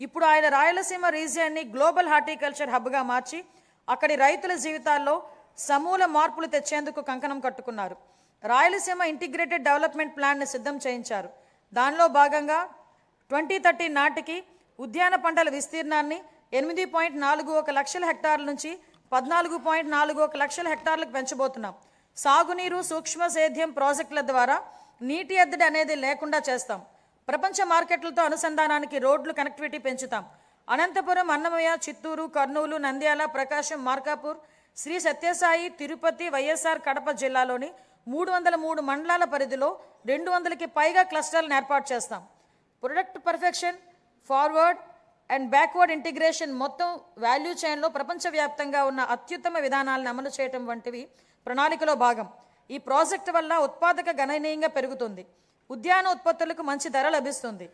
ఇప్పుడు ఆయన Rayalaseema రీజియన్ని global horticulture హబ్గా మార్చి అక్కడి రైతుల జీవితాల్లో సమూల మార్పులు తెచ్చేందుకు కంకణం కట్టుకున్నారు. రాయలసీమ ఇంటిగ్రేటెడ్ డెవలప్మెంట్ ప్లాన్ని సిద్ధం చేయించారు. దానిలో భాగంగా 2030 నాటికి ఉద్యాన పంటల విస్తీర్ణాన్ని 8.41 లక్షల హెక్టార్ల నుంచి 14.41 లక్షల హెక్టార్లకు పెంచబోతున్నాం. సాగునీరు, సూక్ష్మ సేద్యం ప్రాజెక్టుల ద్వారా నీటి ఎద్దడి అనేది లేకుండా చేస్తాం. ప్రపంచ మార్కెట్లతో అనుసంధానానికి రోడ్లు కనెక్టివిటీ పెంచుతాం. అనంతపురం, అన్నమయ్య, చిత్తూరు, కర్నూలు, నంద్యాల, ప్రకాశం, మార్కాపూర్, శ్రీ సత్యసాయి, తిరుపతి, వైఎస్ఆర్ కడప జిల్లాలోని 303 మండలాల పరిధిలో 200కి పైగా క్లస్టర్లను ఏర్పాటు చేస్తాం. Product perfection, forward and backward integration మొత్తం వాల్యూ చైన్లో ప్రపంచవ్యాప్తంగా ఉన్న అత్యుత్తమ విధానాలను అమలు చేయడం వంటివి ప్రణాళికలో భాగం. ఈ ప్రాజెక్టు వల్ల ఉత్పాదక గణనీయంగా పెరుగుతుంది. ఉద్యాన ఉత్పత్తులకు మంచి ధర లభిస్తుంది.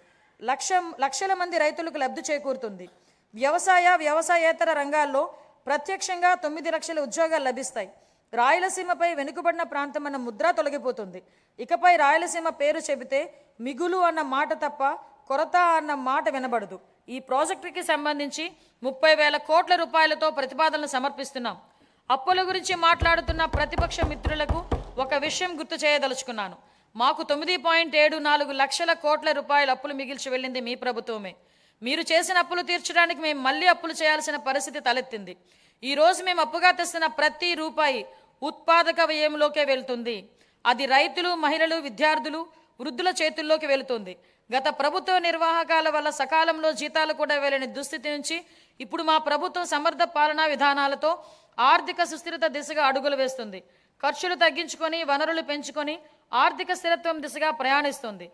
లక్షల మంది రైతులకు లబ్ధి చేకూరుతుంది. వ్యవసాయేతర రంగాల్లో ప్రత్యక్షంగా 9 లక్షల ఉద్యోగాలు లభిస్తాయి. రాయలసీమపై వెనుకబడిన ప్రాంతం అన్న ముద్ర తొలగిపోతుంది. ఇకపై రాయలసీమ పేరు చెబితే మిగులు అన్న మాట తప్ప కొరత అన్న మాట వినబడదు. ఈ ప్రాజెక్టుకి సంబంధించి 30,000 కోట్ల రూపాయలతో ప్రతిపాదనలు సమర్పిస్తున్నాం. అప్పుల గురించి మాట్లాడుతున్న ప్రతిపక్ష మిత్రులకు ఒక విషయం గుర్తు చేయదలుచుకున్నాను. మాకు 9.74 లక్షల కోట్ల రూపాయల అప్పులు మిగిల్చి వెళ్ళింది మీ ప్రభుత్వమే. మీరు చేసిన అప్పులు తీర్చడానికి మేము మళ్ళీ అప్పులు చేయాల్సిన పరిస్థితి తలెత్తింది. ఈరోజు మేము అప్పుగా తెస్తున్న ప్రతి రూపాయి ఉత్పాదక వ్యయంలోకే వెళ్తుంది. అది రైతులు, మహిళలు, విద్యార్థులు, వృద్ధుల చేతుల్లోకి వెళుతుంది. గత ప్రభుత్వ నిర్వాహకాల వల్ల సకాలంలో జీతాలు కూడా వెళ్ళని దుస్థితి నుంచి ఇప్పుడు మా ప్రభుత్వం సమర్థ పాలనా విధానాలతో ఆర్థిక సుస్థిరత దిశగా అడుగులు వేస్తుంది. ఖర్చులు తగ్గించుకొని, వనరులు పెంచుకొని ఆర్థిక స్థిరత్వం దిశగా ప్రయాణిస్తుంది.